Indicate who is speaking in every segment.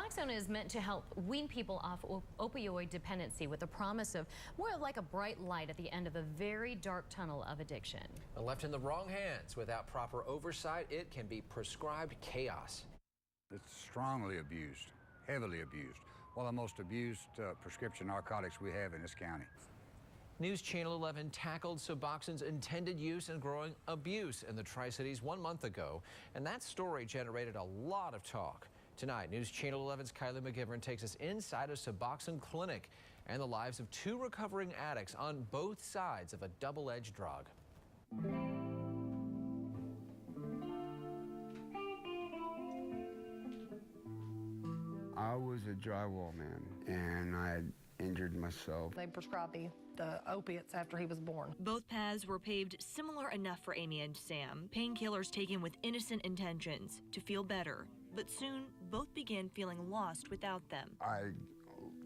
Speaker 1: Suboxone is meant to help wean people off opioid dependency with the promise of more like a bright light at the end of a very dark tunnel of addiction.
Speaker 2: When left in the wrong hands without proper oversight, it can be prescribed chaos.
Speaker 3: It's strongly abused, heavily abused. One of the most abused prescription narcotics we have in this county.
Speaker 2: News Channel 11 tackled Suboxone's intended use and growing abuse in the Tri-Cities 1 month ago, and that story generated a lot of talk. Tonight, News Channel 11's Kylie McGivern takes us inside a Suboxone clinic and the lives of two recovering addicts on both sides of a double-edged drug.
Speaker 4: I was a drywall man, and I had injured myself.
Speaker 5: They prescribed the opiates after he was born.
Speaker 6: Both paths were paved similar enough for Amy and Sam, painkillers taken with innocent intentions to feel better. But soon, both began feeling lost without them.
Speaker 4: I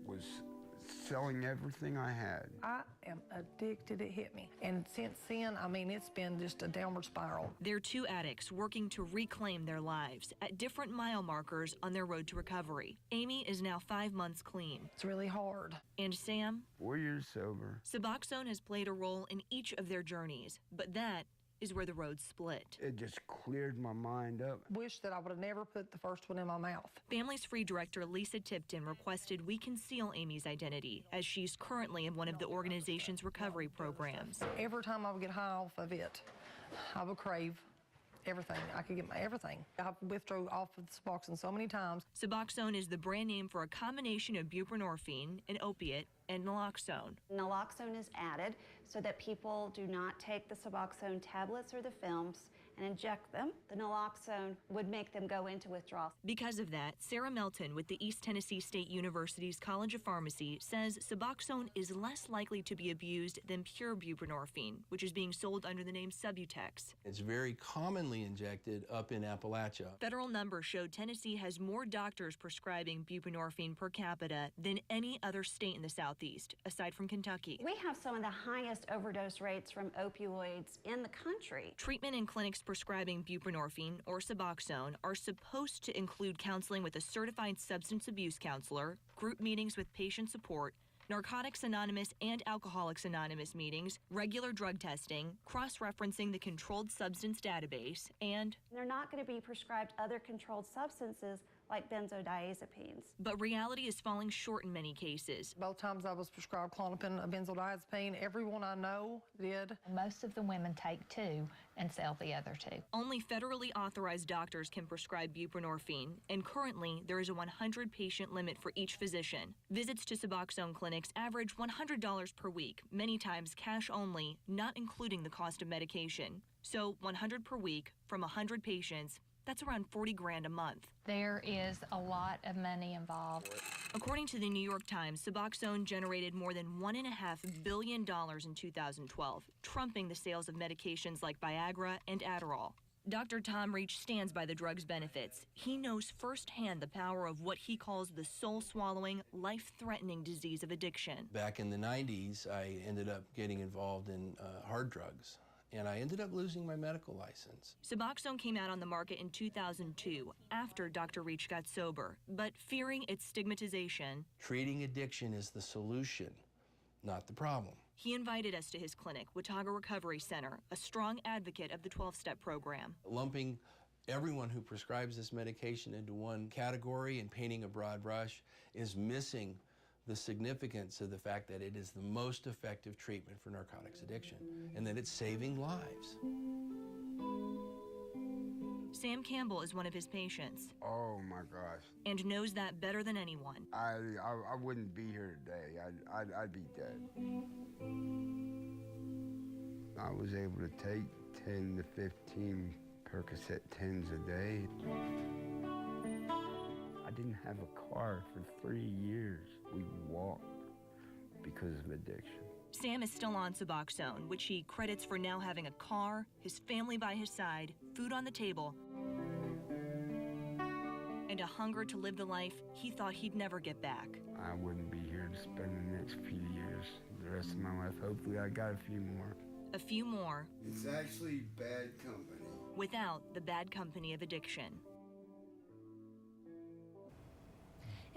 Speaker 4: was selling everything I had.
Speaker 5: I am addicted, it hit me. And since then, I mean, it's been just a downward spiral.
Speaker 6: They're two addicts working to reclaim their lives at different mile markers on their road to recovery. Amy is now 5 months clean.
Speaker 5: It's really hard.
Speaker 6: And Sam?
Speaker 4: 4 years sober.
Speaker 6: Suboxone has played a role in each of their journeys, but that is where the roads split.
Speaker 4: It just cleared my mind up.
Speaker 5: Wish that I would have never put the first one in my mouth.
Speaker 6: Families Free Director Lisa Tipton requested we conceal Amy's identity, as she's currently in one of the organization's recovery programs.
Speaker 5: Every time I would get high off of it, I would crave everything. I could get my everything. I've withdrew off of the Suboxone so many times.
Speaker 6: Suboxone is the brand name for a combination of buprenorphine, an opiate, and naloxone.
Speaker 7: Naloxone is added so that people do not take the Suboxone tablets or the films and inject them. The naloxone would make them go into withdrawal.
Speaker 6: Because of that, Sarah Melton with the East Tennessee State University's College of Pharmacy says Suboxone is less likely to be abused than pure buprenorphine, which is being sold under the name Subutex.
Speaker 8: It's very commonly injected up in Appalachia.
Speaker 6: Federal numbers showed Tennessee has more doctors prescribing buprenorphine per capita than any other state in the Southeast, aside from Kentucky.
Speaker 7: We have some of the highest overdose rates from opioids in the country.
Speaker 6: Treatment in clinics prescribing buprenorphine or Suboxone are supposed to include counseling with a certified substance abuse counselor, group meetings with patient support, Narcotics Anonymous and Alcoholics Anonymous meetings, regular drug testing, cross-referencing the controlled substance database, and
Speaker 7: they're not going to be prescribed other controlled substances like benzodiazepines.
Speaker 6: But reality is falling short in many cases.
Speaker 5: Both times I was prescribed Klonopin, a benzodiazepine. Everyone I know did.
Speaker 9: Most of the women take 2 and sell the other 2.
Speaker 6: Only federally authorized doctors can prescribe buprenorphine, and currently there is a 100 patient limit for each physician. Visits to Suboxone clinics average $100 per week, many times cash only, not including the cost of medication. So 100 per week from 100 patients, that's around 40 grand a month.
Speaker 9: There is a lot of money involved.
Speaker 6: According to the New York Times, Suboxone generated more than $1.5 billion in 2012, trumping the sales of medications like Viagra and Adderall. Dr. Tom Reach stands by the drug's benefits. He knows firsthand the power of what he calls the soul-swallowing, life-threatening disease of addiction.
Speaker 8: Back in the 90s, I ended up getting involved in hard drugs, and I ended up losing my medical license.
Speaker 6: Suboxone came out on the market in 2002 after Dr. Reach got sober, but fearing its stigmatization,
Speaker 8: Treating addiction is the solution, not the problem.
Speaker 6: he invited us to his clinic, Watauga Recovery Center, a strong advocate of the 12-step program.
Speaker 8: Lumping everyone who prescribes this medication into one category and painting a broad brush is missing the significance of the fact that it is the most effective treatment for narcotics addiction and that it's saving lives.
Speaker 6: Sam Campbell is one of his patients.
Speaker 4: Oh my gosh.
Speaker 6: And knows that better than anyone.
Speaker 4: I wouldn't be here today. I'd be dead. I was able to take 10 to 15 Percocet 10s a day. I didn't have a car for 3 years. We walked because of addiction.
Speaker 6: Sam is still on Suboxone, which he credits for now having a car, his family by his side, food on the table, and a hunger to live the life he thought he'd never get back.
Speaker 4: I wouldn't be here to spend the next few years, the rest of my life. Hopefully I got a few more.
Speaker 6: A few more.
Speaker 4: It's actually bad company.
Speaker 6: Without the bad company of addiction.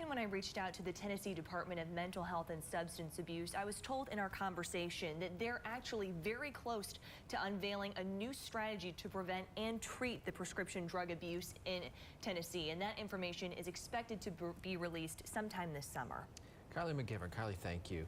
Speaker 6: And when I reached out to the Tennessee Department of Mental Health and Substance Abuse, I was told in our conversation that they're actually very close to unveiling a new strategy to prevent and treat the prescription drug abuse in Tennessee. And that information is expected to be released sometime this summer.
Speaker 2: Kylie McGivern. Kylie, thank you.